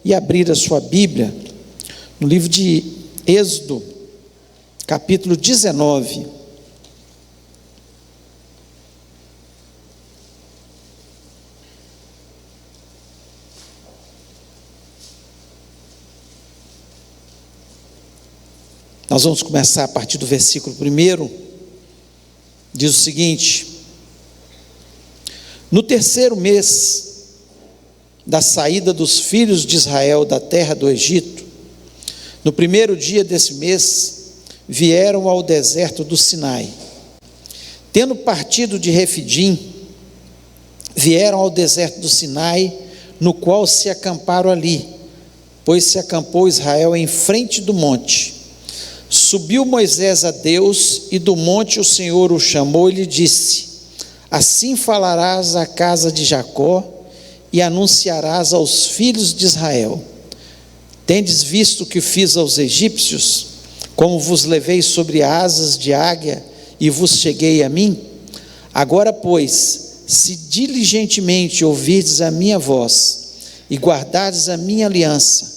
e abrir a sua Bíblia no livro de Êxodo, capítulo 19. Nós vamos começar a partir do versículo 1. Diz o seguinte: no terceiro mês da saída dos filhos de Israel da terra do Egito, no primeiro dia desse mês, vieram ao deserto do Sinai. Tendo partido de Refidim, vieram ao deserto do Sinai, no qual se acamparam ali, pois se acampou Israel em frente do monte. Subiu Moisés a Deus, e do monte o Senhor o chamou e lhe disse: assim falarás à casa de Jacó, e anunciarás aos filhos de Israel: tendes visto o que fiz aos egípcios, como vos levei sobre asas de águia, e vos cheguei a mim? Agora, pois, se diligentemente ouvirdes a minha voz, e guardardes a minha aliança,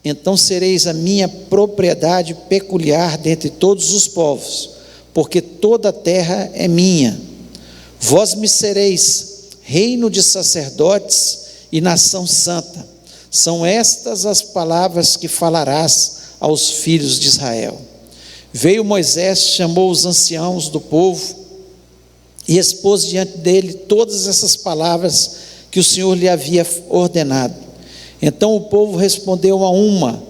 então sereis a minha propriedade peculiar dentre todos os povos, porque toda a terra é minha. Vós me sereis reino de sacerdotes e nação santa. São estas as palavras que falarás aos filhos de Israel. Veio Moisés, chamou os anciãos do povo e expôs diante dele todas essas palavras que o Senhor lhe havia ordenado. Então o povo respondeu a uma: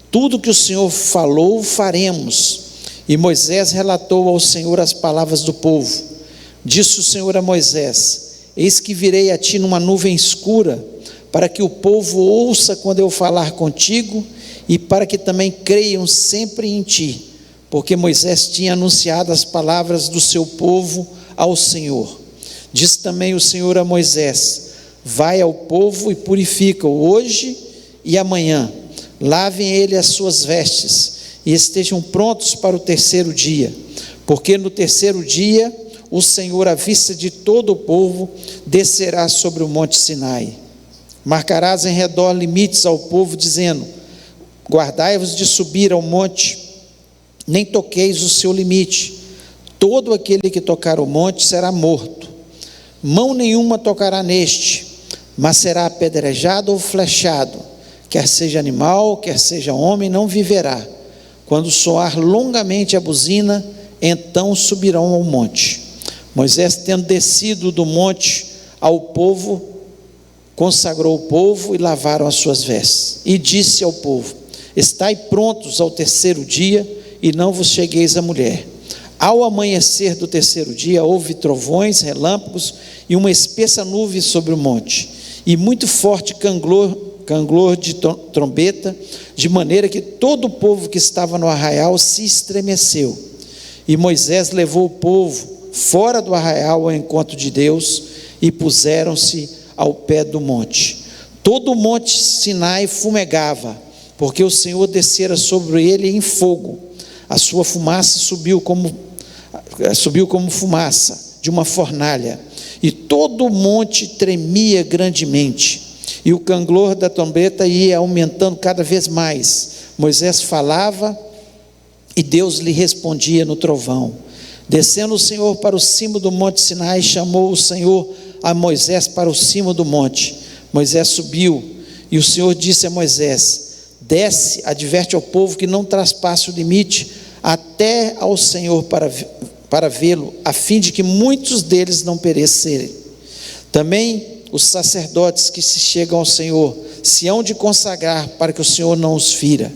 tudo que o Senhor falou, faremos. E Moisés relatou ao Senhor as palavras do povo. Disse o Senhor a Moisés: eis que virei a ti numa nuvem escura, para que o povo ouça quando eu falar contigo, e para que também creiam sempre em ti, porque Moisés tinha anunciado as palavras do seu povo ao Senhor. Disse também o Senhor a Moisés: vai ao povo e purifica-o hoje e amanhã, lavem ele as suas vestes, e estejam prontos para o terceiro dia, porque no terceiro dia o Senhor, à vista de todo o povo, descerá sobre o monte Sinai. Marcarás em redor limites ao povo, dizendo: guardai-vos de subir ao monte, nem toqueis o seu limite. Todo aquele que tocar o monte será morto. Mão nenhuma tocará neste, mas será apedrejado ou flechado. Quer seja animal, quer seja homem, não viverá. Quando soar longamente a buzina, então subirão ao monte. Moisés, tendo descido do monte ao povo, consagrou o povo e lavaram as suas vestes. E disse ao povo: estai prontos ao terceiro dia, e não vos chegueis à mulher. Ao amanhecer do terceiro dia, houve trovões, relâmpagos e uma espessa nuvem sobre o monte, e muito forte canglor de trombeta, de maneira que todo o povo que estava no arraial se estremeceu. E Moisés levou o povo fora do arraial ao encontro de Deus, e puseram-se ao pé do monte. Todo o monte Sinai fumegava, porque o Senhor descera sobre ele em fogo. A sua fumaça subiu como fumaça de uma fornalha, e todo o monte tremia grandemente, e o canglor da trombeta ia aumentando cada vez mais. Moisés falava e Deus lhe respondia no trovão. Descendo o Senhor para o cimo do monte Sinai, chamou o Senhor a Moisés para o cimo do monte. Moisés subiu, e o Senhor disse a Moisés: desce, adverte ao povo que não traspasse o limite até ao Senhor para vê-lo, a fim de que muitos deles não perecerem. Também os sacerdotes que se chegam ao Senhor se hão de consagrar, para que o Senhor não os fira.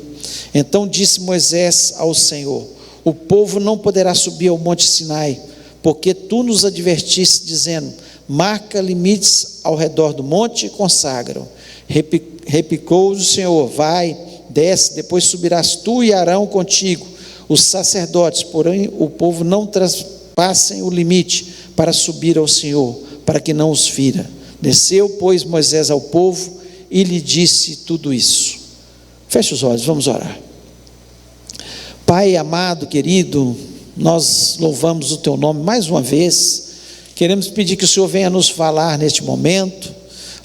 Então disse Moisés ao Senhor: o povo não poderá subir ao monte Sinai, porque tu nos advertiste, dizendo: marca limites ao redor do monte e consagra-o. Replicou o Senhor: vai, desce, depois subirás tu e Arão contigo, os sacerdotes, porém o povo não traspassem o limite para subir ao Senhor, para que não os fira. Desceu, pois, Moisés ao povo e lhe disse tudo isso. Feche os olhos, vamos orar. Pai amado, querido, nós louvamos o teu nome mais uma vez. Queremos pedir que o Senhor venha nos falar neste momento,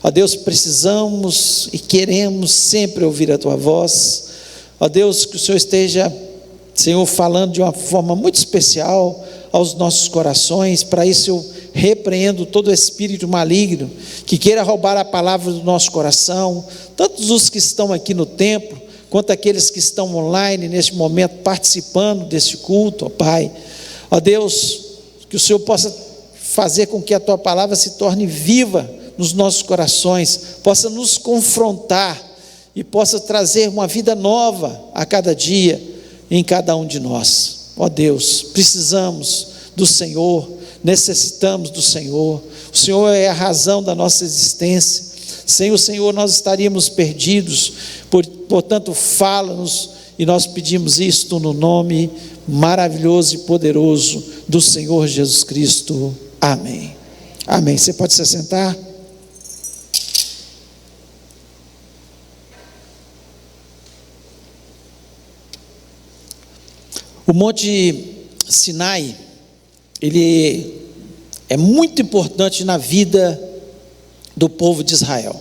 Ó Deus, precisamos e queremos sempre ouvir a Tua voz. Ó Deus, que o Senhor esteja, Senhor, falando de uma forma muito especial aos nossos corações. Para isso eu repreendo todo espírito maligno que queira roubar a palavra do nosso coração, tanto os que estão aqui no templo, quanto aqueles que estão online neste momento participando desse culto, ó Pai. Ó Deus, que o Senhor possa fazer com que a Tua palavra se torne viva nos nossos corações, possa nos confrontar e possa trazer uma vida nova a cada dia em cada um de nós. Ó Deus, precisamos do Senhor, necessitamos do Senhor. O Senhor é a razão da nossa existência. Sem o Senhor nós estaríamos perdidos. Portanto, fala-nos, e nós pedimos isto no nome maravilhoso e poderoso do Senhor Jesus Cristo. Amém. Amém. Você pode se sentar? O Monte Sinai, ele é muito importante na vida do povo de Israel.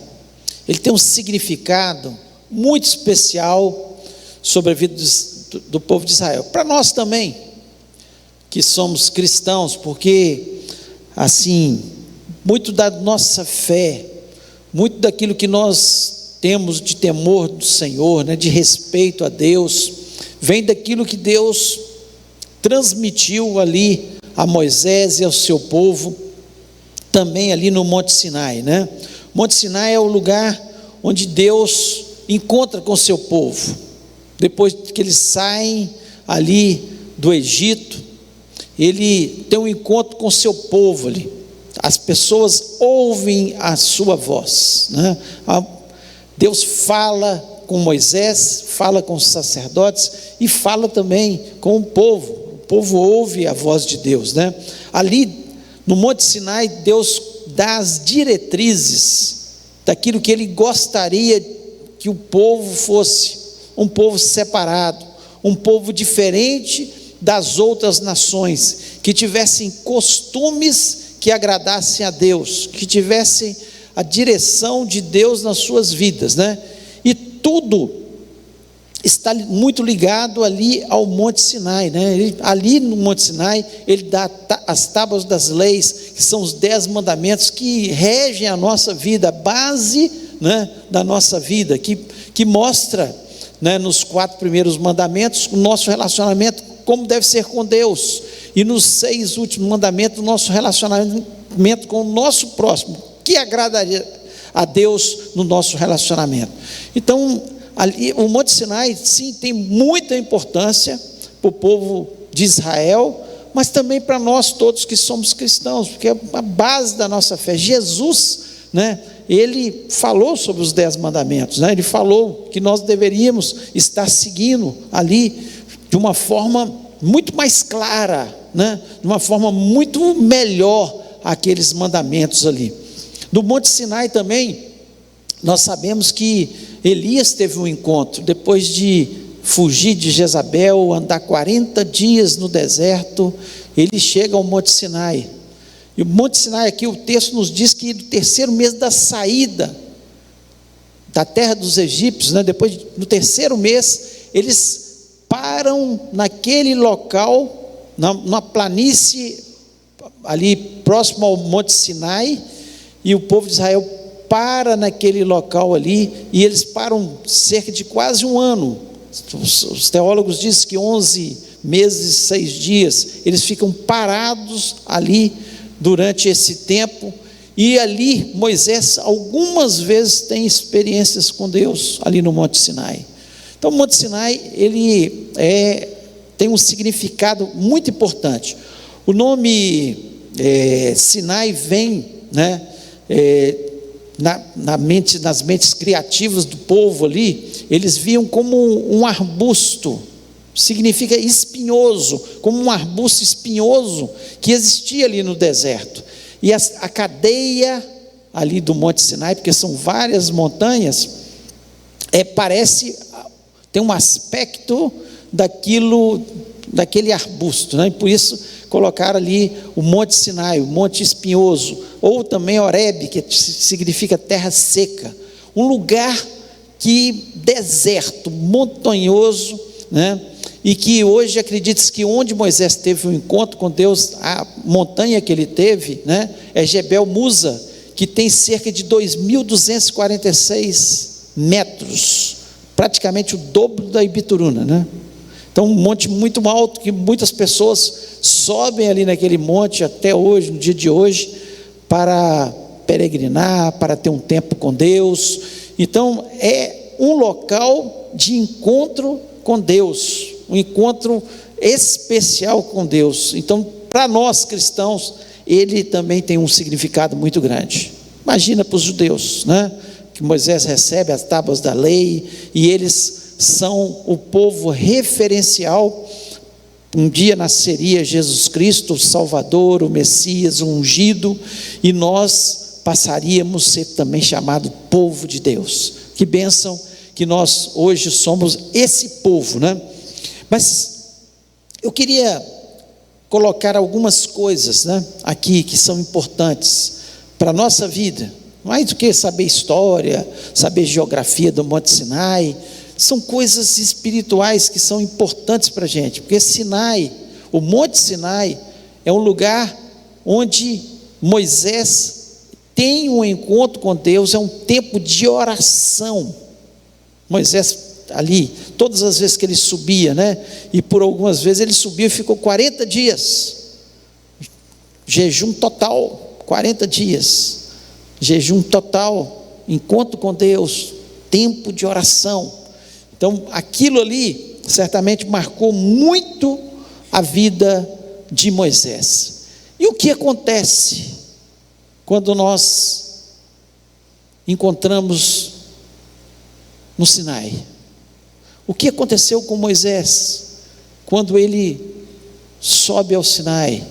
Ele tem um significado muito especial sobre a vida do povo de Israel. Para nós também, que somos cristãos, porque assim, muito da nossa fé, muito daquilo que nós temos de temor do Senhor, né, de respeito a Deus, vem daquilo que Deus transmitiu ali a Moisés e ao seu povo, também ali no Monte Sinai, né? Monte Sinai é o lugar onde Deus encontra com o seu povo, depois que eles saem ali do Egito, ele tem um encontro com o seu povo ali, as pessoas ouvem a sua voz, né? Deus fala com Moisés, fala com os sacerdotes e fala também com o povo ouve a voz de Deus, né? Ali no Monte Sinai, Deus dá as diretrizes daquilo que Ele gostaria que o povo fosse, um povo separado, um povo diferente das outras nações, que tivessem costumes que agradassem a Deus, que tivessem a direção de Deus nas suas vidas, né? E tudo está muito ligado ali ao Monte Sinai, né? Ali no Monte Sinai, ele dá as tábuas das leis, que são os 10 mandamentos que regem a nossa vida, a base, né, da nossa vida, que mostra, né, nos 4 primeiros mandamentos, o nosso relacionamento, como deve ser com Deus, e nos 6 últimos mandamentos, o nosso relacionamento com o nosso próximo, que agradaria a Deus no nosso relacionamento. Então, ali, o Monte Sinai, sim, tem muita importância para o povo de Israel, mas também para nós todos que somos cristãos, porque é a base da nossa fé. Jesus, né, ele falou sobre os 10 mandamentos, né? Ele falou que nós deveríamos estar seguindo ali de uma forma muito mais clara, né? De uma forma muito melhor aqueles mandamentos ali. Do Monte Sinai também, nós sabemos que Elias teve um encontro, depois de fugir de Jezabel, andar 40 dias no deserto, ele chega ao Monte Sinai. E o Monte Sinai aqui, o texto nos diz que no 3º mês da saída da terra dos egípcios, né, depois no 3º mês, eles param naquele local, na planície ali próximo ao Monte Sinai, e o povo de Israel para naquele local ali, e eles param cerca de quase um ano. Os teólogos dizem que 11 meses e 6 dias, eles ficam parados ali durante esse tempo, e ali Moisés algumas vezes tem experiências com Deus, ali no Monte Sinai. Então o Monte Sinai, ele tem um significado muito importante. O nome Sinai vem, né, nas mentes criativas do povo ali, eles viam como um arbusto, significa espinhoso, como um arbusto espinhoso que existia ali no deserto. E a cadeia ali do Monte Sinai, porque são várias montanhas, tem um aspecto daquele arbusto, né? E por isso, colocaram ali o Monte Sinai, o Monte Espinhoso, ou também Horebe, que significa terra seca, um lugar deserto, montanhoso, né? E que hoje acredita-se que onde Moisés teve um encontro com Deus, a montanha que ele teve, né, é Jebel Musa, que tem cerca de 2.246 metros, praticamente o dobro da Ibituruna, né? Então um monte muito alto, que muitas pessoas sobem ali naquele monte até hoje, no dia de hoje, para peregrinar, para ter um tempo com Deus. Então é um local de encontro com Deus, um encontro especial com Deus. Então, para nós cristãos, ele também tem um significado muito grande. Imagina para os judeus, né? Que Moisés recebe as tábuas da lei, e eles são o povo referencial. Um dia nasceria Jesus Cristo, o Salvador, o Messias, o ungido, e nós passaríamos a ser também chamado povo de Deus. Que bênção que nós hoje somos esse povo, né? Mas eu queria colocar algumas coisas, né, aqui que são importantes para a nossa vida, mais do que saber história, saber geografia do Monte Sinai. São coisas espirituais que são importantes para a gente, porque Sinai, o Monte Sinai, é um lugar onde Moisés tem um encontro com Deus, é um tempo de oração. Moisés ali, todas as vezes que ele subia, né, e por algumas vezes ele subiu e ficou 40 dias, jejum total, 40 dias, jejum total, encontro com Deus, tempo de oração. Então aquilo ali certamente marcou muito a vida de Moisés. E o que acontece quando nós encontramos no Sinai? O que aconteceu com Moisés quando ele sobe ao Sinai?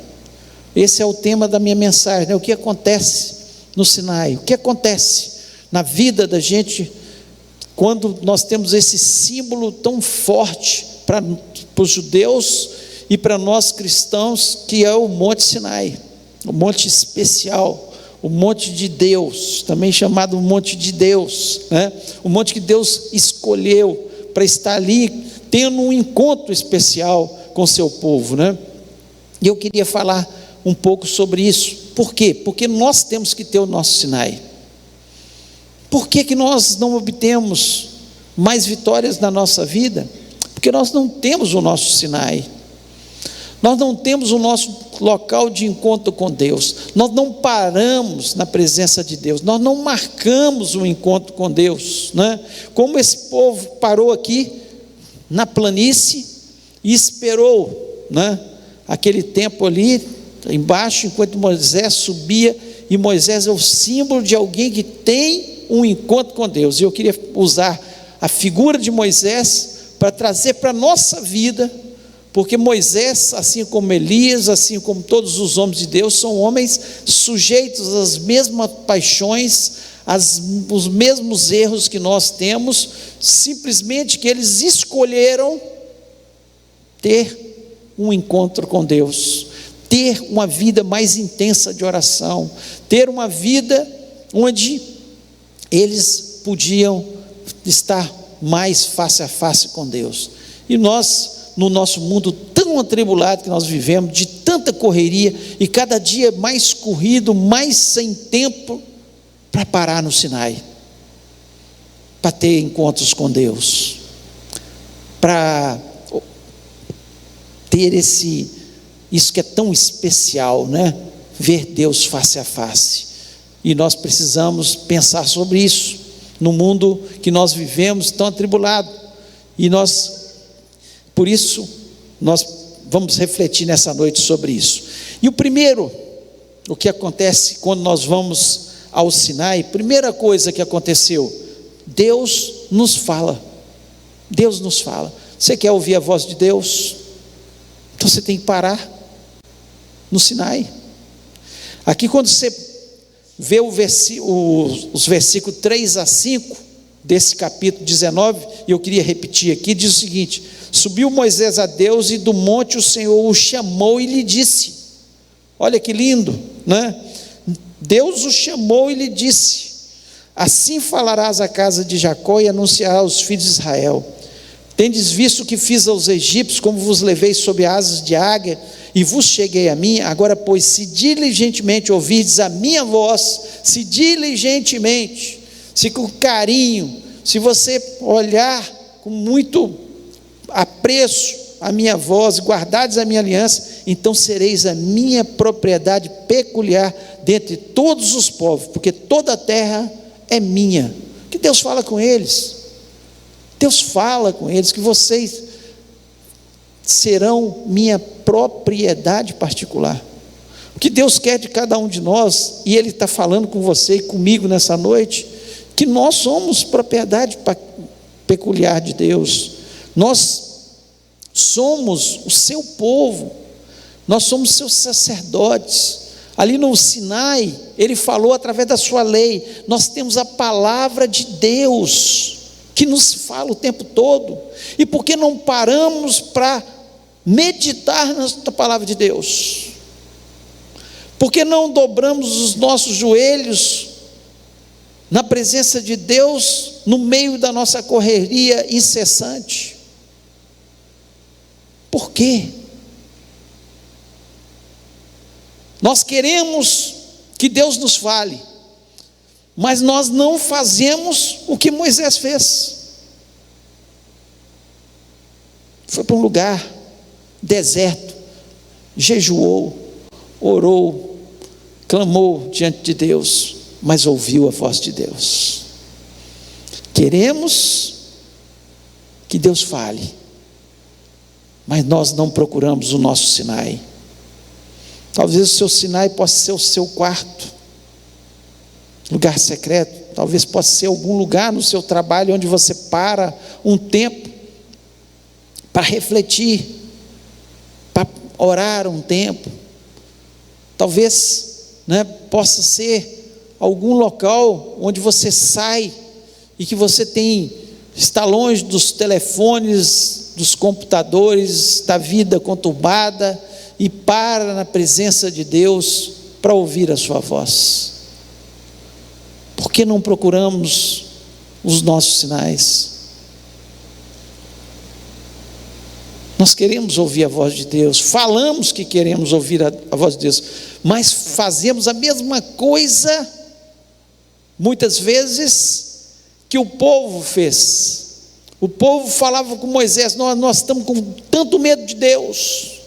Esse é o tema da minha mensagem, né? O que acontece no Sinai? O que acontece na vida da gente quando nós temos esse símbolo tão forte para os judeus e para nós cristãos, que é o Monte Sinai, o monte especial, o monte de Deus, também chamado Monte de Deus, né? O monte que Deus escolheu para estar ali, tendo um encontro especial com o seu povo, né? E eu queria falar um pouco sobre isso. Por quê? Porque nós temos que ter o nosso Sinai. Por que nós não obtemos mais vitórias na nossa vida? Porque nós não temos o nosso Sinai. Nós não temos o nosso local de encontro com Deus. Nós não paramos na presença de Deus. Nós não marcamos o encontro com Deus, né? Como esse povo parou aqui na planície e esperou, né, aquele tempo ali embaixo, enquanto Moisés subia. E Moisés é o símbolo de alguém que tem um encontro com Deus. E eu queria usar a figura de Moisés para trazer para a nossa vida, porque Moisés, assim como Elias, assim como todos os homens de Deus, são homens sujeitos às mesmas paixões, os mesmos erros que nós temos, simplesmente que eles escolheram ter um encontro com Deus, ter uma vida mais intensa de oração, ter uma vida onde eles podiam estar mais face a face com Deus. E nós, no nosso mundo tão atribulado que nós vivemos, de tanta correria, e cada dia mais corrido, mais sem tempo para parar no Sinai, para ter encontros com Deus, para ter isso que é tão especial, né? Ver Deus face a face. E nós precisamos pensar sobre isso, no mundo que nós vivemos tão atribulado, e por isso, nós vamos refletir nessa noite sobre isso. E o que acontece quando nós vamos ao Sinai, primeira coisa que aconteceu, Deus nos fala. Deus nos fala. Você quer ouvir a voz de Deus? Então você tem que parar no Sinai. Aqui quando você vê os versículos 3 a 5 desse capítulo 19, e eu queria repetir aqui, diz o seguinte: subiu Moisés a Deus, e do monte o Senhor o chamou e lhe disse, olha que lindo, né? Deus o chamou e lhe disse, assim falarás à casa de Jacó e anunciarás aos filhos de Israel, tendes visto o que fiz aos egípcios, como vos levei sob asas de águia, e vos cheguei a mim. Agora, pois, se diligentemente ouvirdes a minha voz, se diligentemente, se com carinho, se você olhar com muito apreço a minha voz, guardardes a minha aliança, então sereis a minha propriedade peculiar dentre todos os povos, porque toda a terra é minha. Que Deus fala com eles, Deus fala com eles, que vocês serão minha propriedade particular. O que Deus quer de cada um de nós, e Ele está falando com você e comigo nessa noite, que nós somos propriedade peculiar de Deus, nós somos o seu povo, nós somos seus sacerdotes. Ali no Sinai, Ele falou através da sua lei, nós temos a palavra de Deus, que nos fala o tempo todo. E por que não paramos para meditar na palavra de Deus? Por que não dobramos os nossos joelhos na presença de Deus, no meio da nossa correria incessante? Por quê? Nós queremos que Deus nos fale, mas nós não fazemos o que Moisés fez. Foi para um lugar deserto, jejuou, orou, clamou diante de Deus, mas ouviu a voz de Deus. Queremos que Deus fale, mas nós não procuramos o nosso Sinai. Talvez o seu Sinai possa ser o seu quarto, lugar secreto. Talvez possa ser algum lugar no seu trabalho onde você para um tempo para refletir, para orar um tempo. Talvez, possa ser algum local onde você sai e que você está longe dos telefones, dos computadores, da vida conturbada, e para na presença de Deus para ouvir a sua voz. Por que não procuramos os nossos sinais? Nós queremos ouvir a voz de Deus, falamos que queremos ouvir a voz de Deus, mas fazemos a mesma coisa, muitas vezes, que o povo fez. O povo falava com Moisés, nós estamos com tanto medo de Deus.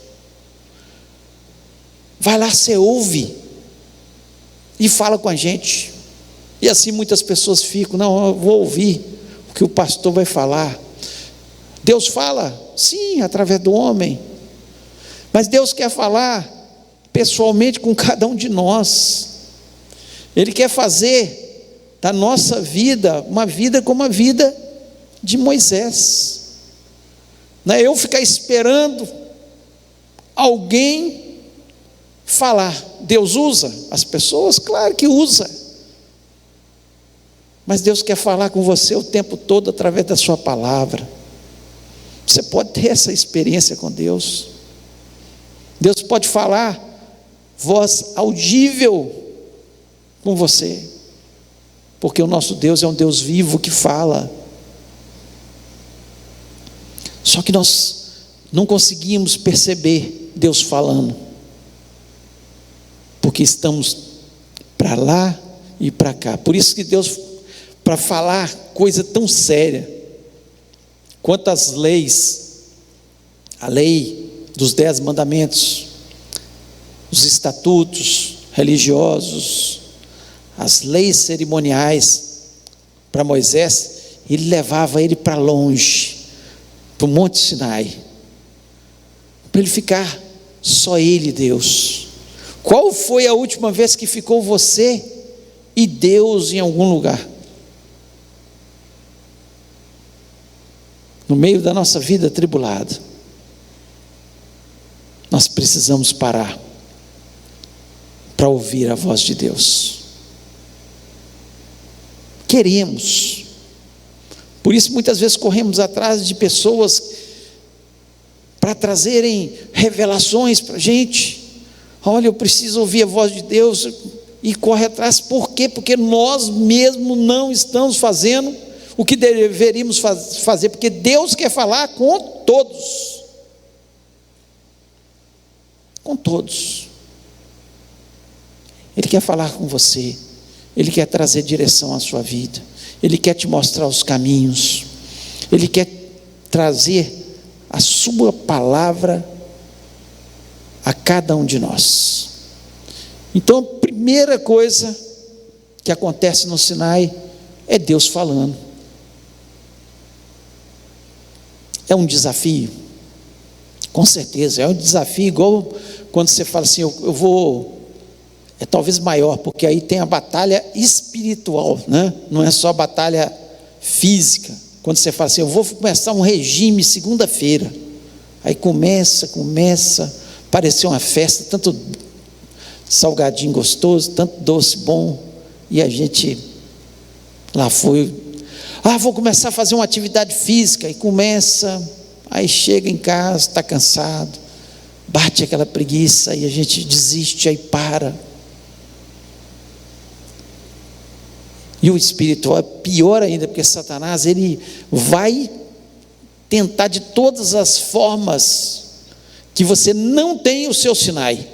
Vai lá, você ouve e fala com a gente. E assim muitas pessoas ficam, não, eu vou ouvir o que o pastor vai falar. Deus fala, sim, através do homem, mas Deus quer falar pessoalmente com cada um de nós. Ele quer fazer da nossa vida uma vida como a vida de Moisés. Não é eu ficar esperando alguém falar. Deus usa as pessoas? Claro que usa, mas Deus quer falar com você o tempo todo através da sua palavra. Você pode ter essa experiência com Deus. Deus pode falar voz audível com você, porque o nosso Deus é um Deus vivo que fala. Só que nós não conseguimos perceber Deus falando, porque estamos para lá e para cá. Por isso que Deus, para falar coisa tão séria quanto as leis, a lei dos 10 mandamentos, os estatutos religiosos, as leis cerimoniais, para Moisés, ele levava ele para longe, para o Monte Sinai, para ele ficar só ele e Deus. Qual foi a última vez que ficou você e Deus em algum lugar? No meio da nossa vida atribulada, nós precisamos parar para ouvir a voz de Deus. Queremos, por isso muitas vezes corremos atrás de pessoas para trazerem revelações para a gente. Olha, eu preciso ouvir a voz de Deus, e corre atrás. Por quê? Porque nós mesmos não estamos fazendo o que deveríamos fazer, porque Deus quer falar com todos. Com todos. Ele quer falar com você, Ele quer trazer direção à sua vida, Ele quer te mostrar os caminhos, Ele quer trazer a sua palavra a cada um de nós. Então, a primeira coisa que acontece no Sinai é Deus falando. É um desafio, com certeza, é um desafio igual quando você fala assim, eu vou, é talvez maior, porque aí tem a batalha espiritual, né? Não é só a batalha física. Quando você fala assim, eu vou começar um regime segunda-feira, aí começa, parecer uma festa, tanto salgadinho gostoso, tanto doce bom, e a gente lá foi, vou começar a fazer uma atividade física, e começa, aí chega em casa, está cansado, bate aquela preguiça, e a gente desiste, aí para. E o espiritual é pior ainda, porque Satanás, ele vai tentar de todas as formas que você não tenha o seu Sinai,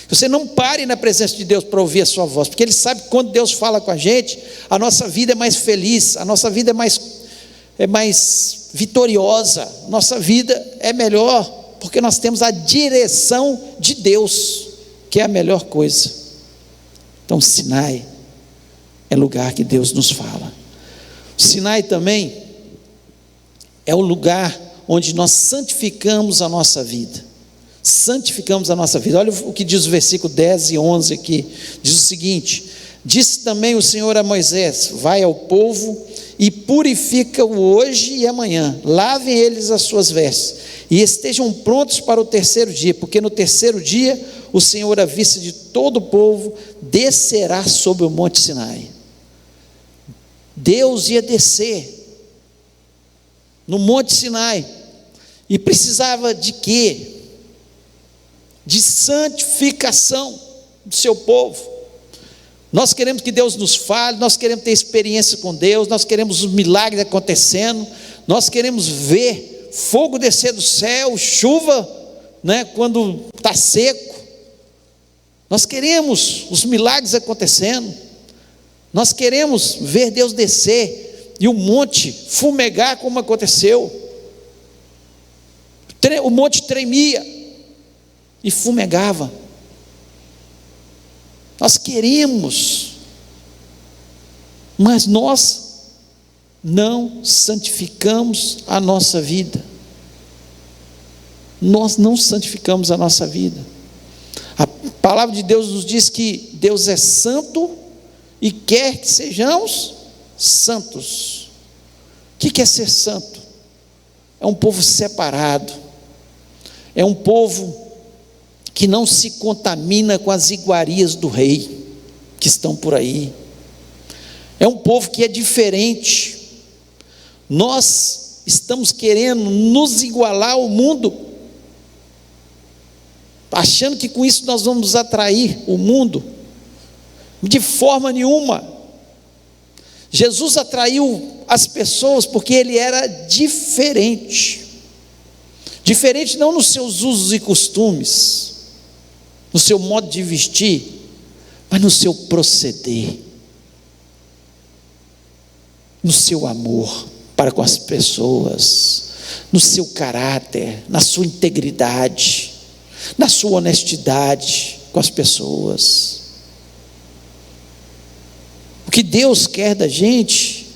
que você não pare na presença de Deus para ouvir a sua voz, porque Ele sabe que quando Deus fala com a gente, a nossa vida é mais feliz, a nossa vida é mais vitoriosa, nossa vida é melhor, porque nós temos a direção de Deus, que é a melhor coisa. Então, Sinai é lugar que Deus nos fala. O Sinai também é o lugar onde nós santificamos a nossa vida. Santificamos a nossa vida. Olha o que diz o versículo 10 e 11 aqui. Diz o seguinte: disse também o Senhor a Moisés: vai ao povo e purifica-o hoje e amanhã, lavem eles as suas vestes, e estejam prontos para o terceiro dia, porque no terceiro dia o Senhor, à vista de todo o povo, descerá sobre o monte Sinai. Deus ia descer no monte Sinai, e precisava de quê? De santificação do seu povo. Nós queremos que Deus nos fale, nós queremos ter experiência com Deus, nós queremos os milagres acontecendo, nós queremos ver fogo descer do céu, chuva, né, quando está seco, nós queremos os milagres acontecendo, nós queremos ver Deus descer e o monte fumegar como aconteceu. O monte tremia e fumegava. Nós queremos, mas nós não santificamos a nossa vida. Nós não santificamos a nossa vida. A palavra de Deus nos diz que Deus é santo e quer que sejamos santos. O que é ser santo? É um povo separado, é um povo que não se contamina com as iguarias do rei, que estão por aí, é um povo que é diferente. Nós estamos querendo nos igualar ao mundo, achando que com isso nós vamos atrair o mundo, de forma nenhuma. Jesus atraiu as pessoas porque Ele era diferente, diferente não nos seus usos e costumes, no seu modo de vestir, mas no seu proceder, no seu amor para com as pessoas, no seu caráter, na sua integridade, na sua honestidade com as pessoas. O que Deus quer da gente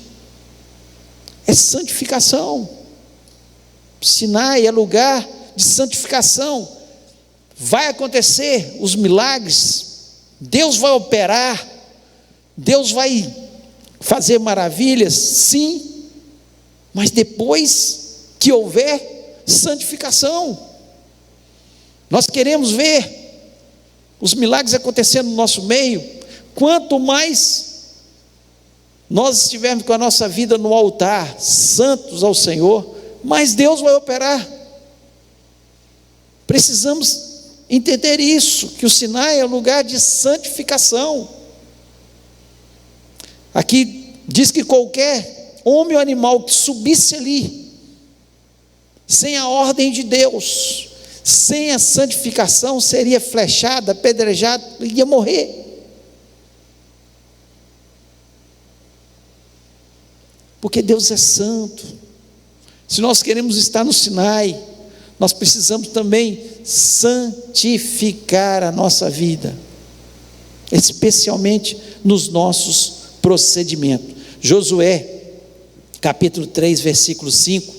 é santificação. Sinai é lugar de santificação. Vai acontecer os milagres, Deus vai operar, Deus vai fazer maravilhas, sim, mas depois que houver santificação. Nós queremos ver os milagres acontecendo no nosso meio. Quanto mais nós estivermos com a nossa vida no altar, santos ao Senhor, mais Deus vai operar. Precisamos entender isso, que o Sinai é o lugar de santificação. Aqui diz que qualquer homem ou animal que subisse ali, sem a ordem de Deus, sem a santificação, seria flechado, apedrejado, ia morrer. Porque Deus é santo. Se nós queremos estar no Sinai, nós precisamos também santificar a nossa vida, especialmente nos nossos procedimentos. Josué, capítulo 3, versículo 5,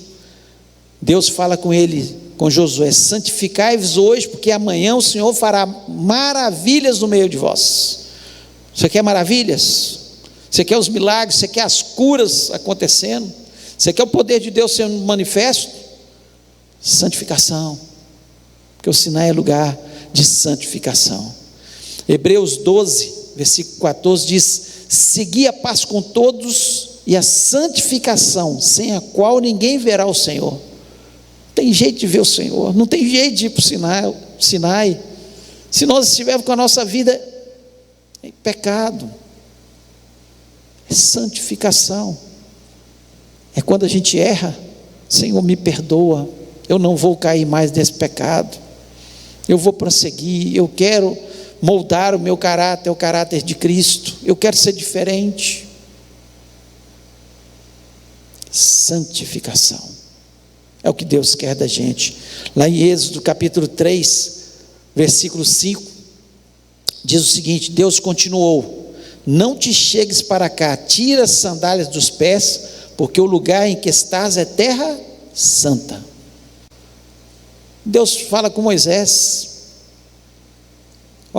Deus fala com ele, com Josué: santificai-vos hoje, porque amanhã o Senhor fará maravilhas no meio de vós. Você quer maravilhas? Você quer os milagres? Você quer as curas acontecendo? Você quer o poder de Deus sendo manifesto? Santificação, porque o Sinai é lugar de santificação. Hebreus 12, versículo 14 diz: segui a paz com todos e a santificação, sem a qual ninguém verá o Senhor. Não tem jeito de ver o Senhor, não tem jeito de ir para o Sinai, se nós estivermos com a nossa vida em pecado. É santificação, é quando a gente erra: Senhor, me perdoa, eu não vou cair mais nesse pecado, eu vou prosseguir, eu quero moldar o meu caráter, o caráter de Cristo, eu quero ser diferente. Santificação é o que Deus quer da gente. Lá em Êxodo capítulo 3, versículo 5, diz o seguinte: Deus continuou: não te chegues para cá, tira as sandálias dos pés, porque o lugar em que estás é terra santa. Deus fala com Moisés: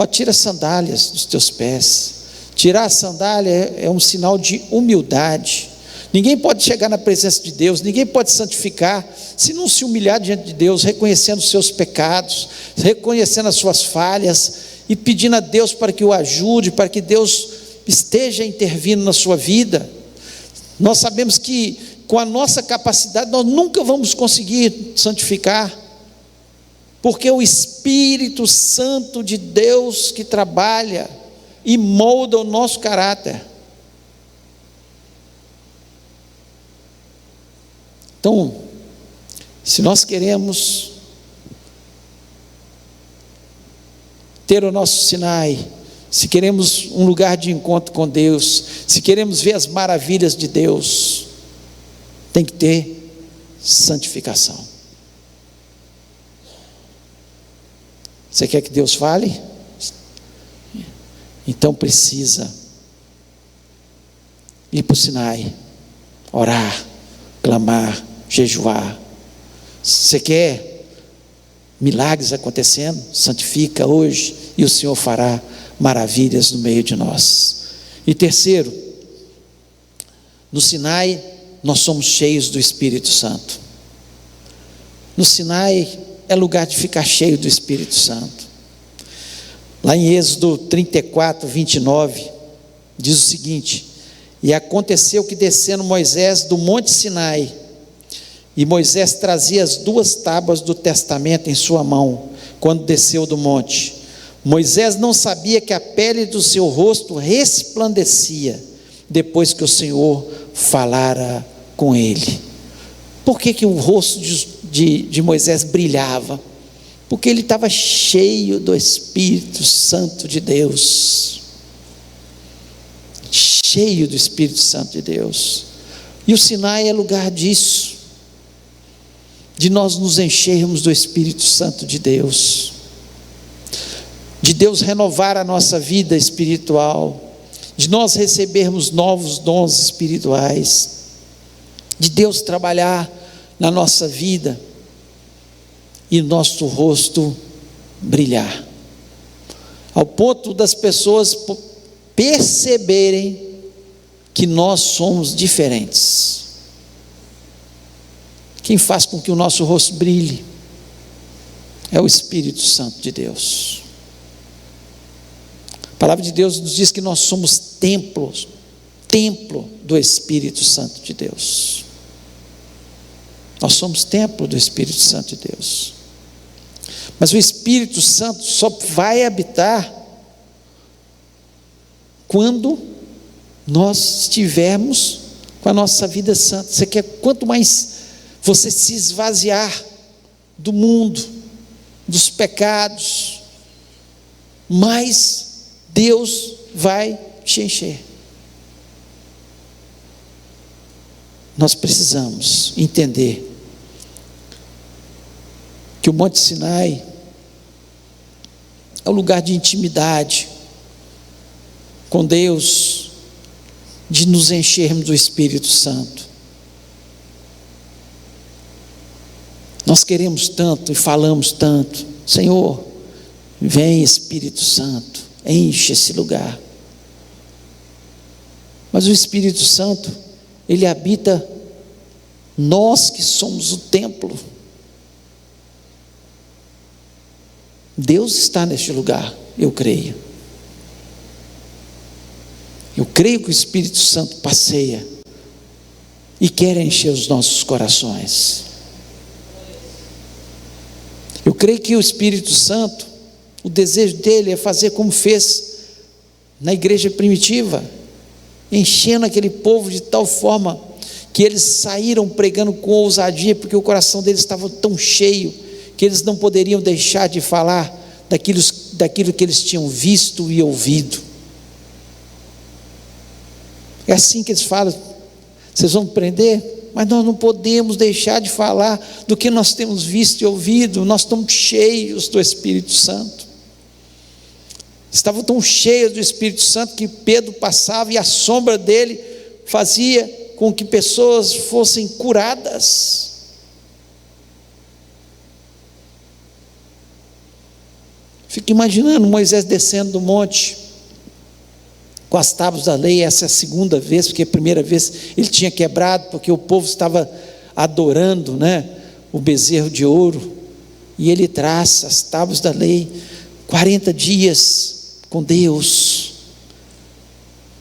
tira as sandálias dos teus pés. Tirar a sandália é um sinal de humildade. Ninguém pode chegar na presença de Deus, ninguém pode santificar se não se humilhar diante de Deus, reconhecendo os seus pecados, reconhecendo as suas falhas e pedindo a Deus para que o ajude, para que Deus esteja intervindo na sua vida. Nós sabemos que com a nossa capacidade nós nunca vamos conseguir santificar, porque o Espírito Santo de Deus que trabalha e molda o nosso caráter. Então, se nós queremos ter o nosso Sinai, se queremos um lugar de encontro com Deus, se queremos ver as maravilhas de Deus, tem que ter santificação. Você quer que Deus fale? Então precisa ir para o Sinai, orar, clamar, jejuar. Você quer milagres acontecendo? Santifica hoje e o Senhor fará maravilhas no meio de nós. E terceiro, no Sinai nós somos cheios do Espírito Santo. No Sinai é lugar de ficar cheio do Espírito Santo. Lá em Êxodo 34, 29, diz o seguinte: e aconteceu que descendo Moisés do monte Sinai, e Moisés trazia as 2 tábuas do testamento em sua mão, quando desceu do monte, Moisés não sabia que a pele do seu rosto resplandecia, depois que o Senhor falara com ele. Por que o rosto de Moisés brilhava? Porque ele estava cheio do Espírito Santo de Deus, cheio do Espírito Santo de Deus. E o Sinai é lugar disso, de nós nos enchermos do Espírito Santo de Deus, de Deus renovar a nossa vida espiritual, de nós recebermos novos dons espirituais, de Deus trabalhar na nossa vida e nosso rosto brilhar, ao ponto das pessoas perceberem que nós somos diferentes. Quem faz com que o nosso rosto brilhe é o Espírito Santo de Deus. A palavra de Deus nos diz que nós somos templo do Espírito Santo de Deus. Nós somos templo do Espírito Santo de Deus. Mas o Espírito Santo só vai habitar quando nós estivermos com a nossa vida santa. Você quer, quanto mais você se esvaziar do mundo, dos pecados, mais Deus vai te encher. Nós precisamos entender que o Monte Sinai é um lugar de intimidade com Deus, de nos enchermos do Espírito Santo. Nós queremos tanto e falamos tanto: Senhor, vem Espírito Santo, enche esse lugar. Mas o Espírito Santo, ele habita nós que somos o templo. Deus está neste lugar, eu creio. Eu creio que o Espírito Santo passeia e quer encher os nossos corações. Eu creio que o Espírito Santo, o desejo dele é fazer como fez na igreja primitiva, enchendo aquele povo de tal forma que eles saíram pregando com ousadia, porque o coração deles estava tão cheio que eles não poderiam deixar de falar daquilo que eles tinham visto e ouvido. É assim que eles falam: vocês vão prender, mas nós não podemos deixar de falar do que nós temos visto e ouvido. Nós estamos cheios do Espírito Santo. Estavam tão cheios do Espírito Santo que Pedro passava e a sombra dele fazia com que pessoas fossem curadas. Fico imaginando Moisés descendo do monte com as tábuas da lei. Essa é a segunda vez, porque a primeira vez ele tinha quebrado, porque o povo estava adorando, o bezerro de ouro, e ele traz as tábuas da lei. 40 dias com Deus,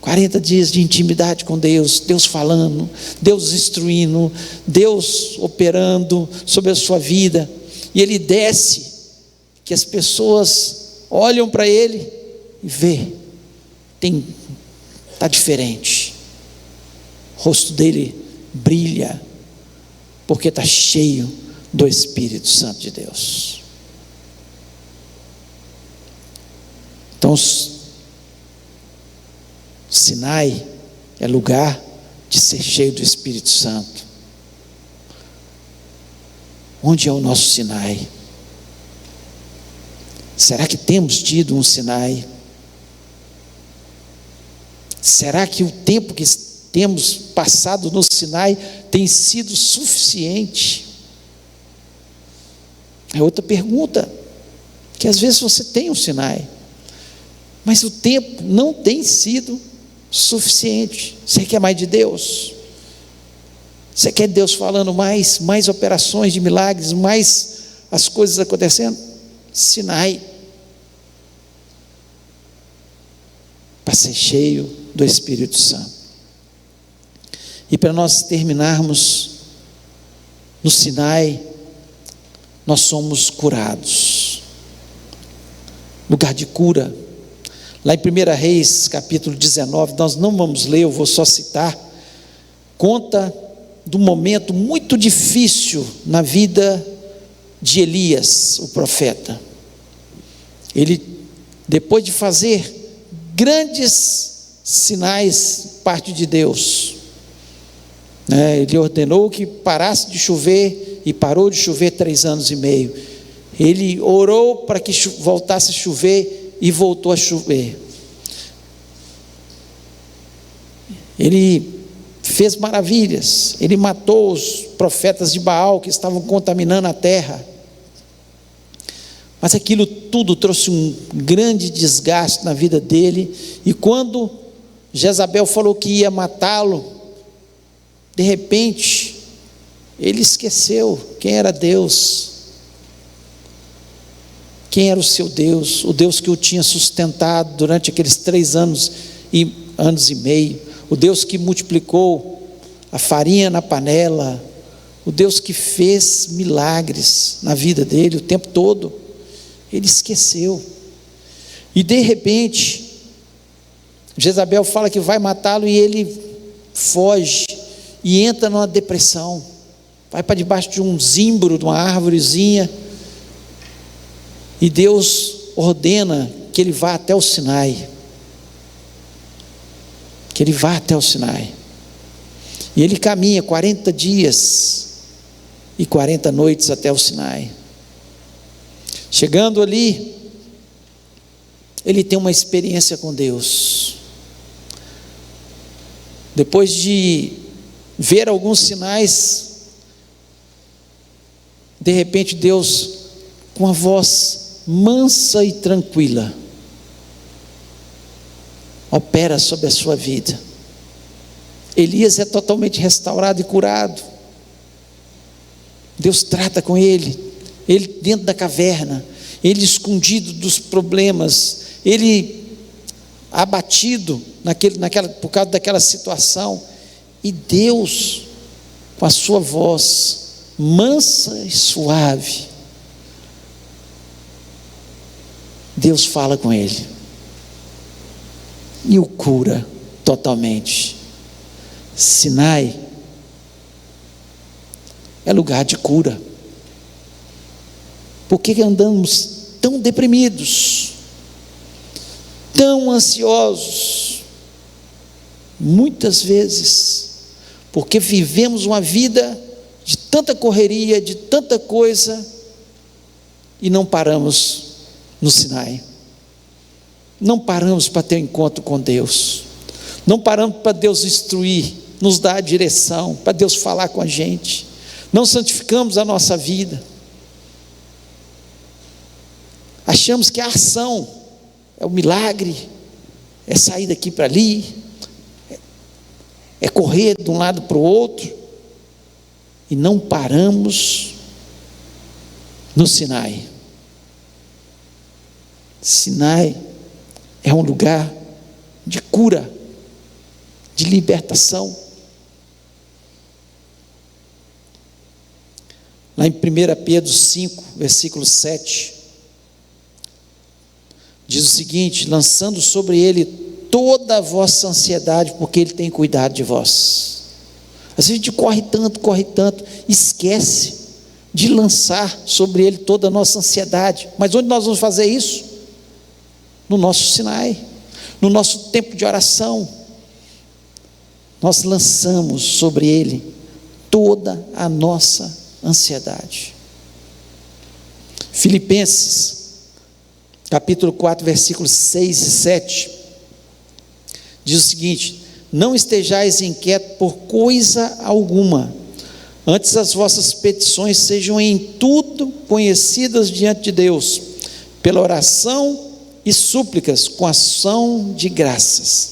40 dias de intimidade com Deus, Deus falando, Deus instruindo, Deus operando sobre a sua vida, e ele desce, que as pessoas olham para ele e vê, está diferente, o rosto dele brilha, porque está cheio do Espírito Santo de Deus. Então, Sinai é lugar de ser cheio do Espírito Santo. Onde é o nosso Sinai? Será que temos tido um Sinai? Será que o tempo que temos passado no Sinai tem sido suficiente? É outra pergunta, que às vezes você tem um Sinai, mas o tempo não tem sido suficiente. Você quer mais de Deus? Você quer Deus falando mais operações de milagres, mais as coisas acontecendo? Sinai, para ser cheio do Espírito Santo. E para nós terminarmos no Sinai, nós somos curados, lugar de cura. Lá em 1 Reis, capítulo 19, nós não vamos ler, eu vou só citar, conta do momento muito difícil na vida de Elias, o profeta. Ele, depois de fazer grandes sinais, parte de Deus, ele ordenou que parasse de chover, e parou de chover 3 anos e meio. Ele orou para que voltasse a chover, e voltou a chover. Ele fez maravilhas, ele matou os profetas de Baal que estavam contaminando a terra, mas aquilo tudo trouxe um grande desgaste na vida dele, e quando Jezabel falou que ia matá-lo, de repente ele esqueceu quem era Deus, quem era o seu Deus, o Deus que o tinha sustentado durante aqueles 3 anos e meio, o Deus que multiplicou a farinha na panela, o Deus que fez milagres na vida dele o tempo todo. Ele esqueceu. E de repente, Jezabel fala que vai matá-lo e ele foge e entra numa depressão. Vai para debaixo de um zimbro, de uma árvorezinha. E Deus ordena que ele vá até o Sinai. Que ele vá até o Sinai. E ele caminha 40 dias e 40 noites até o Sinai. Chegando ali, ele tem uma experiência com Deus. Depois de ver alguns sinais, de repente Deus, com a voz mansa e tranquila, opera sobre a sua vida. Elias é totalmente restaurado e curado. Deus trata com ele dentro da caverna, ele escondido dos problemas, ele abatido por causa daquela situação, e Deus, com a sua voz mansa e suave, Deus fala com ele e o cura totalmente. Sinai é lugar de cura. Por que andamos tão deprimidos, tão ansiosos? Muitas vezes porque vivemos uma vida de tanta correria, de tanta coisa, e não paramos no Sinai. Não paramos para ter um encontro com Deus. Não paramos para Deus instruir, nos dar a direção, para Deus falar com a gente. Não santificamos a nossa vida. Achamos que a ação é o milagre, é sair daqui para ali, é correr de um lado para o outro, e não paramos no Sinai. Sinai é um lugar de cura, de libertação. Lá em 1 Pedro 5, versículo 7, diz o seguinte: lançando sobre ele toda a vossa ansiedade, porque ele tem cuidado de vós. Às vezes a gente corre tanto, esquece de lançar sobre ele toda a nossa ansiedade. Mas onde nós vamos fazer isso? No nosso Sinai, no nosso tempo de oração. Nós lançamos sobre ele toda a nossa ansiedade. Filipenses, capítulo 4, versículos 6 e 7, diz o seguinte: não estejais inquietos por coisa alguma, antes as vossas petições sejam em tudo conhecidas diante de Deus, pela oração e súplicas com ação de graças,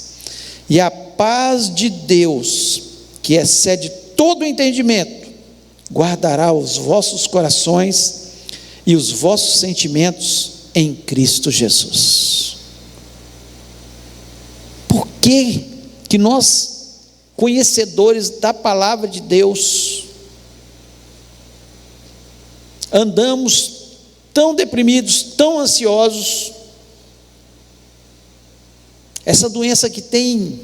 e a paz de Deus, que excede todo o entendimento, guardará os vossos corações e os vossos sentimentos em Cristo Jesus. Por que nós, conhecedores da palavra de Deus, andamos tão deprimidos, tão ansiosos? Essa doença que tem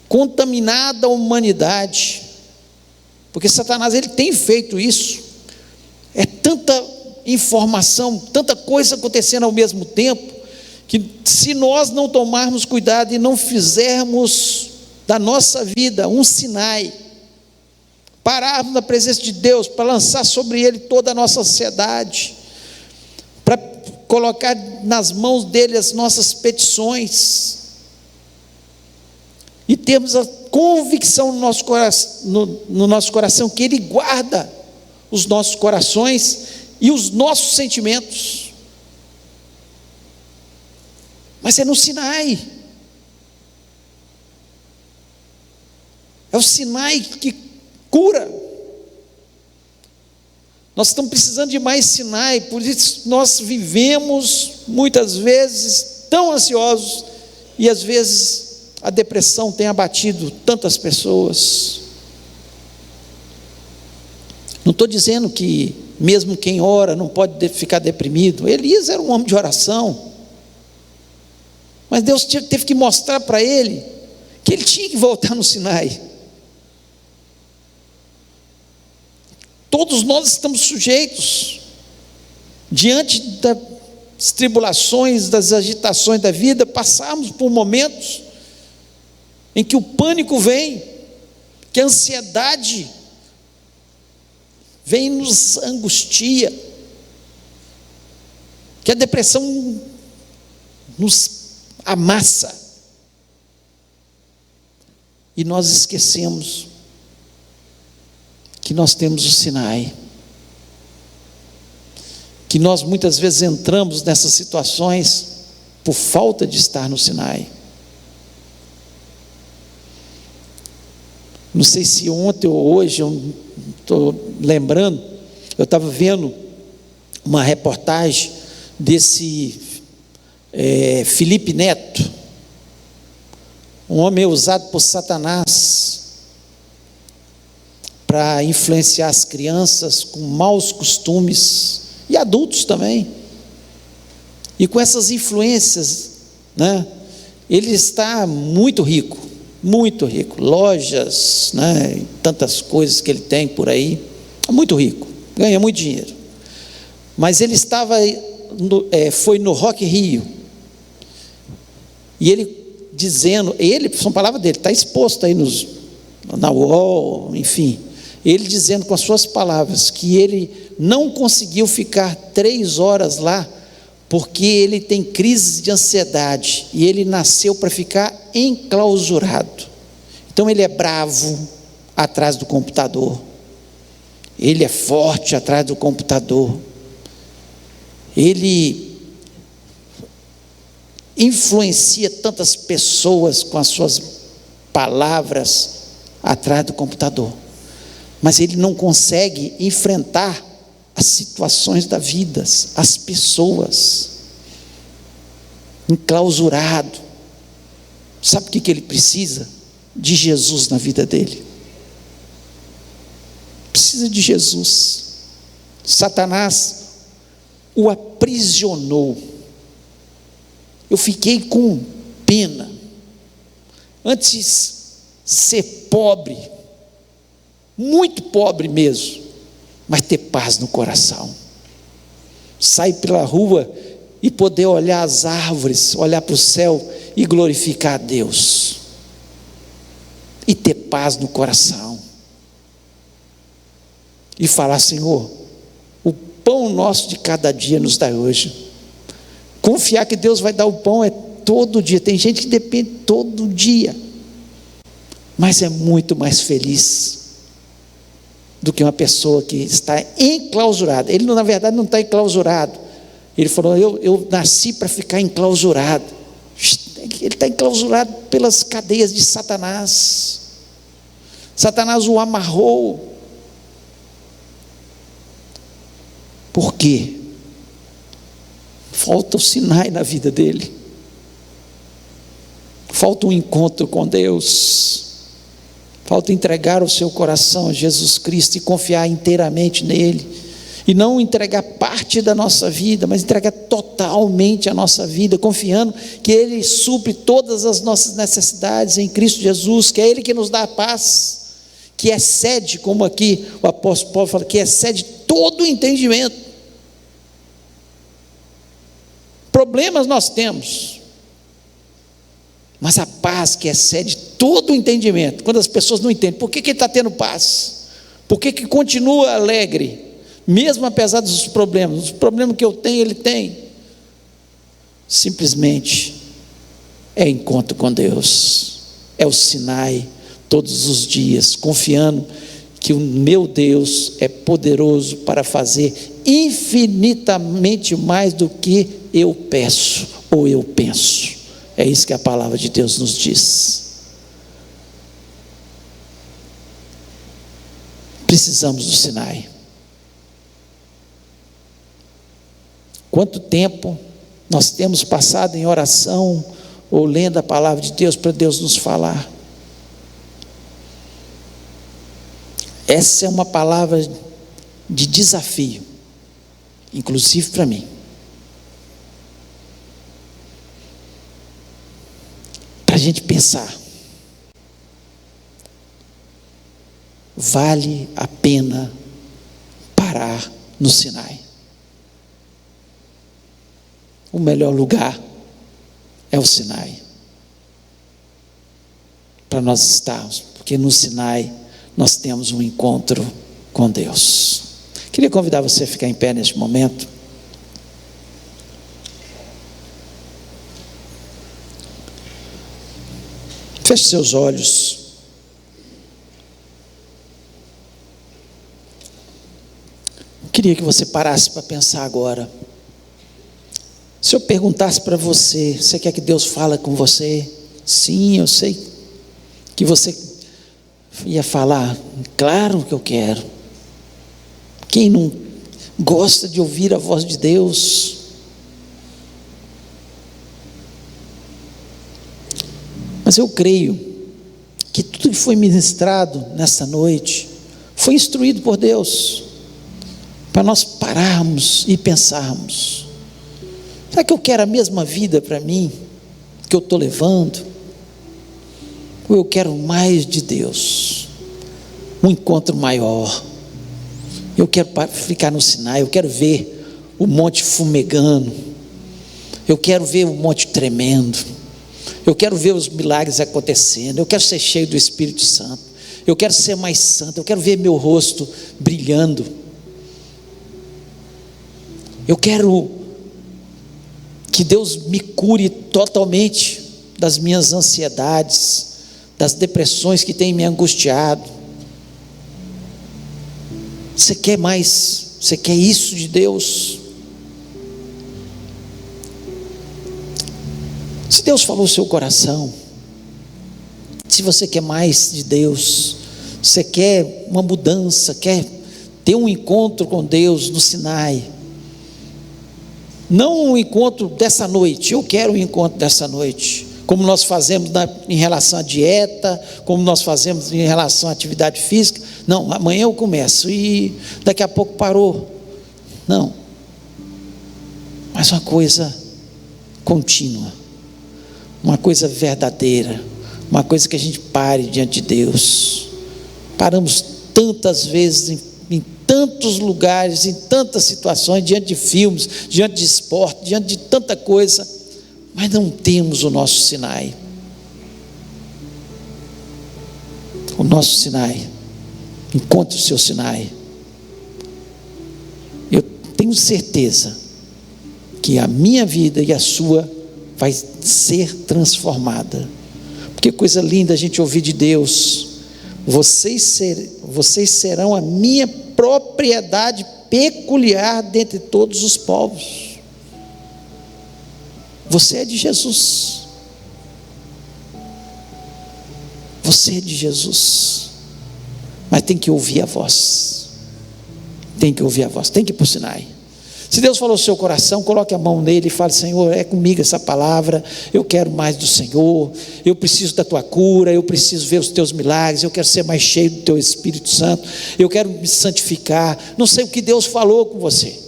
contaminado a humanidade, porque Satanás, ele tem feito isso. É tanta informação, tanta coisa acontecendo ao mesmo tempo, que se nós não tomarmos cuidado e não fizermos da nossa vida um Sinai, pararmos na presença de Deus para lançar sobre ele toda a nossa ansiedade, para colocar nas mãos dele as nossas petições, e termos a convicção no nosso coração que ele guarda os nossos corações e os nossos sentimentos. Mas é no Sinai. É o Sinai que cura. Nós estamos precisando de mais Sinai, por isso nós vivemos muitas vezes tão ansiosos, e às vezes a depressão tem abatido tantas pessoas. Não estou dizendo que mesmo quem ora não pode ficar deprimido. Elias era um homem de oração, mas Deus teve que mostrar para ele que ele tinha que voltar no Sinai. Todos nós estamos sujeitos, diante das tribulações, das agitações da vida, passamos por momentos em que o pânico vem, que a ansiedade vem e nos angustia, que a depressão nos amassa, e nós esquecemos que nós temos o Sinai, que nós muitas vezes entramos nessas situações por falta de estar no Sinai. Não sei se ontem ou hoje, eu estou lembrando, eu estava vendo uma reportagem desse Felipe Neto, um homem usado por Satanás para influenciar as crianças com maus costumes, e adultos também, e com essas influências, né, ele está muito rico, lojas, né, tantas coisas que ele tem por aí, muito rico, ganha muito dinheiro, mas ele foi no Rock in Rio, e ele dizendo, são palavras dele, está exposto aí na UOL, enfim, ele dizendo com as suas palavras, que ele não conseguiu ficar 3 horas lá, porque ele tem crises de ansiedade, e ele nasceu para ficar enclausurado. Então ele é bravo atrás do computador, ele é forte atrás do computador, ele influencia tantas pessoas com as suas palavras atrás do computador, mas ele não consegue enfrentar as situações da vida, as pessoas, enclausurado. Sabe o que ele precisa? De Jesus na vida dele, precisa de Jesus. Satanás o aprisionou. Eu fiquei com pena. Antes ser pobre, muito pobre mesmo, mas ter paz no coração, sair pela rua e poder olhar as árvores, olhar para o céu e glorificar a Deus, e ter paz no coração, e falar: Senhor, o pão nosso de cada dia nos dá hoje. Confiar que Deus vai dar o pão é todo dia. Tem gente que depende todo dia, mas é muito mais feliz do que uma pessoa que está enclausurada. Ele na verdade não está enclausurado, ele falou: eu nasci para ficar enclausurado. Ele está enclausurado pelas cadeias de Satanás. Satanás o amarrou. Por quê? Falta o Sinai na vida dele, falta um encontro com Deus, falta entregar o seu coração a Jesus Cristo e confiar inteiramente nele, e não entregar parte da nossa vida, mas entregar totalmente a nossa vida, confiando que Ele supre todas as nossas necessidades em Cristo Jesus, que é Ele que nos dá a paz, que excede, como aqui o apóstolo Paulo fala, que excede todo o entendimento. Problemas nós temos, mas a paz que excede todo o entendimento. Quando as pessoas não entendem, por que ele está tendo paz? Por que continua alegre, mesmo apesar dos problemas? Os problemas que eu tenho, ele tem. Simplesmente é encontro com Deus, é o Sinai, todos os dias, confiando que o meu Deus é poderoso para fazer infinitamente mais do que eu peço ou eu penso. É isso que a palavra de Deus nos diz. Precisamos do Sinai. Quanto tempo nós temos passado em oração ou lendo a palavra de Deus para Deus nos falar? Essa é uma palavra de desafio, inclusive para mim. Para a gente pensar, vale a pena parar no Sinai? O melhor lugar é o Sinai para nós estarmos, porque no Sinai nós temos um encontro com Deus. Queria convidar você a ficar em pé neste momento. Feche seus olhos. Queria que você parasse para pensar agora. Se eu perguntasse para você, você quer que Deus fale com você? Sim, eu sei que você ia falar, claro que eu quero. Quem não gosta de ouvir a voz de Deus? Mas eu creio que tudo que foi ministrado nessa noite foi instruído por Deus, para nós pararmos e pensarmos: será que eu quero a mesma vida para mim que eu estou levando? Ou eu quero mais de Deus, um encontro maior? Eu quero ficar no Sinai, eu quero ver o monte fumegando, eu quero ver o monte tremendo, eu quero ver os milagres acontecendo, eu quero ser cheio do Espírito Santo, eu quero ser mais santo, eu quero ver meu rosto brilhando, eu quero que Deus me cure totalmente das minhas ansiedades, das depressões que têm me angustiado. Você quer mais? Você quer isso de Deus? Se Deus falou no seu coração, se você quer mais de Deus, você quer uma mudança, quer ter um encontro com Deus no Sinai, não um encontro dessa noite, eu quero um encontro dessa noite, como nós fazemos em relação à dieta, como nós fazemos em relação à atividade física. Não, amanhã eu começo e daqui a pouco parou. Não, mas uma coisa contínua, uma coisa verdadeira, uma coisa que a gente pare diante de Deus. Paramos tantas vezes em tantos lugares, em tantas situações, diante de filmes, diante de esporte, diante de tanta coisa, mas não temos o nosso Sinai. O nosso Sinai. Encontre o seu Sinai. Eu tenho certeza que a minha vida e a sua vai ser transformada. Porque coisa linda a gente ouvir de Deus: vocês serão a minha propriedade peculiar dentre todos os povos. Você é de Jesus. Você é de Jesus. Mas tem que ouvir a voz. Tem que ouvir a voz. Tem que ir para o Sinai. Se Deus falou no seu coração, coloque a mão nele e fale: Senhor, é comigo essa palavra, eu quero mais do Senhor, eu preciso da tua cura, eu preciso ver os teus milagres, eu quero ser mais cheio do teu Espírito Santo, eu quero me santificar. Não sei o que Deus falou com você,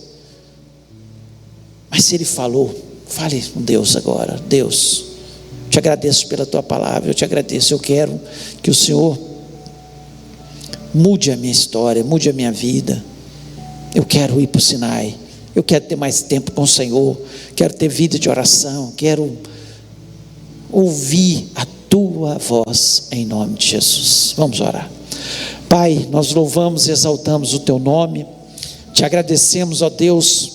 mas se Ele falou, fale com Deus agora. Deus, te agradeço pela tua palavra, eu te agradeço, eu quero que o Senhor mude a minha história, mude a minha vida. Eu quero ir para o Sinai, eu quero ter mais tempo com o Senhor, quero ter vida de oração, quero ouvir a tua voz, em nome de Jesus. Vamos orar. Pai, nós louvamos e exaltamos o teu nome, te agradecemos, ó Deus,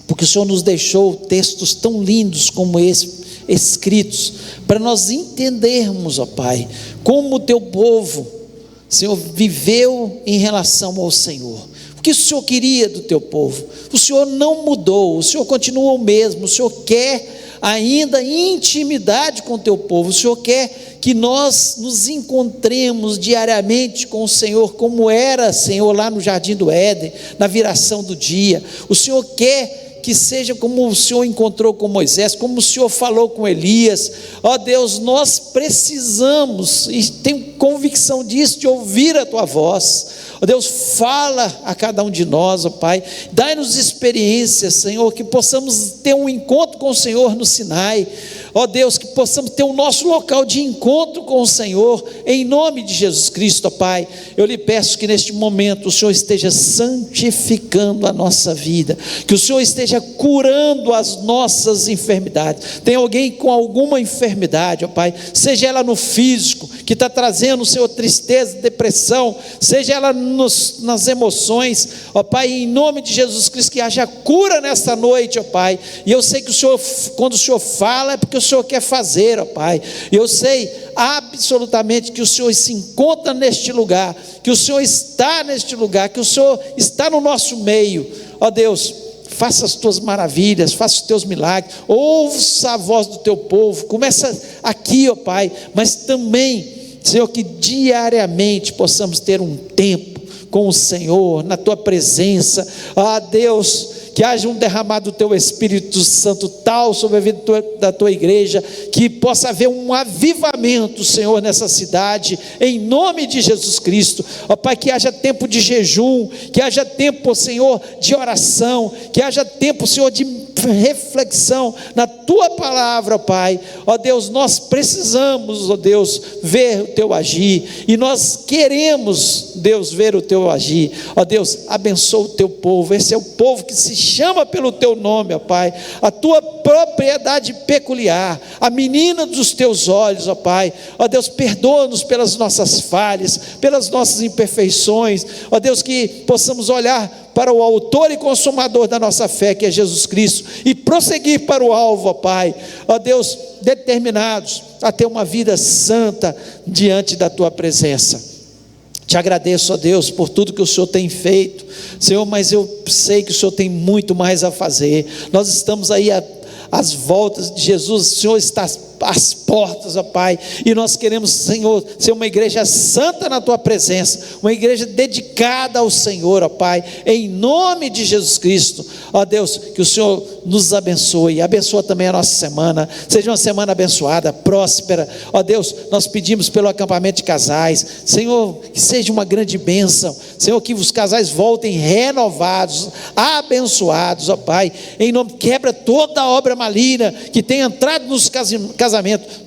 porque o Senhor nos deixou textos tão lindos como esse, escritos, para nós entendermos, ó Pai, como o teu povo, Senhor, viveu em relação ao Senhor. O que o Senhor queria do teu povo? O Senhor não mudou, o Senhor continua o mesmo. O Senhor quer ainda intimidade com o teu povo. O Senhor quer que nós nos encontremos diariamente com o Senhor, como era, Senhor, lá no Jardim do Éden, na viração do dia. O Senhor quer que seja como o Senhor encontrou com Moisés, como o Senhor falou com Elias. Ó Deus, nós precisamos, e tenho convicção disso, de ouvir a tua voz. Ó Deus, fala a cada um de nós, ó Pai, dai-nos experiências, Senhor, que possamos ter um encontro com o Senhor no Sinai, ó Deus, que possamos ter o nosso local de encontro com o Senhor, em nome de Jesus Cristo, ó Pai. Eu lhe peço que neste momento o Senhor esteja santificando a nossa vida, que o Senhor esteja curando as nossas enfermidades. Tem alguém com alguma enfermidade, ó Pai, seja ela no físico, que está trazendo, Senhor, tristeza, depressão, seja ela nas emoções, ó Pai, em nome de Jesus Cristo, que haja cura nesta noite, ó Pai. E eu sei que o Senhor, quando o Senhor fala, é porque o Senhor quer fazer, ó Pai. E eu sei absolutamente que o Senhor se encontra neste lugar, que o Senhor está neste lugar, que o Senhor está no nosso meio, ó Deus. Faça as tuas maravilhas, faça os teus milagres, ouça a voz do teu povo, começa aqui, ó Pai, mas também, Senhor, que diariamente possamos ter um tempo com o Senhor, na tua presença, Deus, que haja um derramado do teu Espírito Santo tal sobre a vida da tua igreja, que possa haver um avivamento, Senhor, nessa cidade, em nome de Jesus Cristo, ó Pai, que haja tempo de jejum, que haja tempo, Senhor, de oração, que haja tempo, Senhor, de reflexão na tua palavra, ó Pai. Ó Deus, nós precisamos, ó Deus, ver o teu agir, e nós queremos, Deus, ver o teu agir. Ó Deus, abençoa o teu povo. Esse é o povo que se chama pelo teu nome, ó Pai, a tua propriedade peculiar, a menina dos teus olhos, ó Pai. Ó Deus, perdoa-nos pelas nossas falhas, pelas nossas imperfeições, ó Deus, que possamos olhar para o autor e consumador da nossa fé, que é Jesus Cristo, e prosseguir para o alvo, ó Pai. Ó Deus, determinados a ter uma vida santa diante da tua presença. Te agradeço, ó Deus, por tudo que o Senhor tem feito, Senhor, mas eu sei que o Senhor tem muito mais a fazer. Nós estamos aí às voltas de Jesus, o Senhor está às portas, ó Pai, e nós queremos, Senhor, ser uma igreja santa na tua presença, uma igreja dedicada ao Senhor, ó Pai, em nome de Jesus Cristo. Ó Deus, que o Senhor nos abençoe, abençoa também a nossa semana, seja uma semana abençoada, próspera. Ó Deus, nós pedimos pelo acampamento de casais, Senhor, que seja uma grande bênção, Senhor, que os casais voltem renovados, abençoados, ó Pai, em nome, quebra toda a obra maligna que tem entrado nos casamento,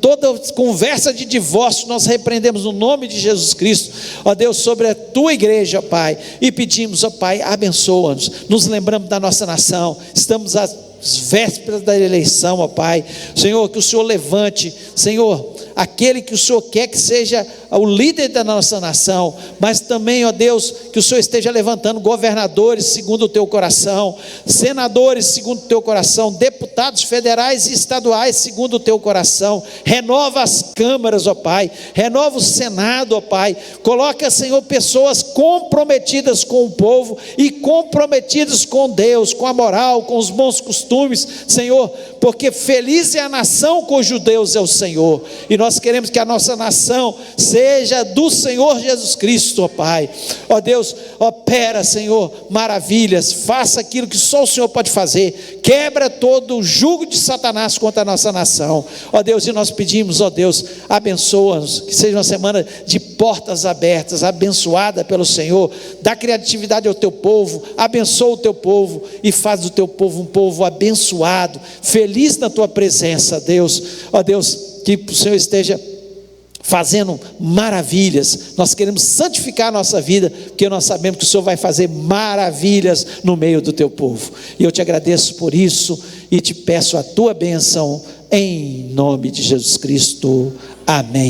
toda conversa de divórcio, nós repreendemos no nome de Jesus Cristo, ó Deus, sobre a tua igreja, ó Pai, e pedimos, ó Pai, abençoa-nos, nos lembramos da nossa nação, estamos às vésperas da eleição, ó Pai, Senhor, que o Senhor levante, Senhor, aquele que o Senhor quer que seja o líder da nossa nação, mas também, ó Deus, que o Senhor esteja levantando governadores segundo o teu coração, senadores segundo o teu coração, deputados federais e estaduais segundo o teu coração. Renova as câmaras, ó Pai, renova o Senado, ó Pai, coloca, Senhor, pessoas comprometidas com o povo e comprometidas com Deus, com a moral, com os bons costumes, Senhor, porque feliz é a nação cujo Deus é o Senhor, e nós queremos que a nossa nação seja do Senhor Jesus Cristo, ó Pai. Ó Deus, opera, Senhor, maravilhas, faça aquilo que só o Senhor pode fazer, quebra todo o jugo de Satanás contra a nossa nação, ó Deus, e nós pedimos, ó Deus, abençoa-nos, que seja uma semana de portas abertas, abençoada pelo Senhor, dá criatividade ao teu povo, abençoa o teu povo, e faz do teu povo um povo abençoado, feliz na tua presença, Deus. Ó Deus, que o Senhor esteja fazendo maravilhas. Nós queremos santificar a nossa vida, porque nós sabemos que o Senhor vai fazer maravilhas no meio do teu povo, e eu te agradeço por isso, e te peço a tua bênção, em nome de Jesus Cristo, amém.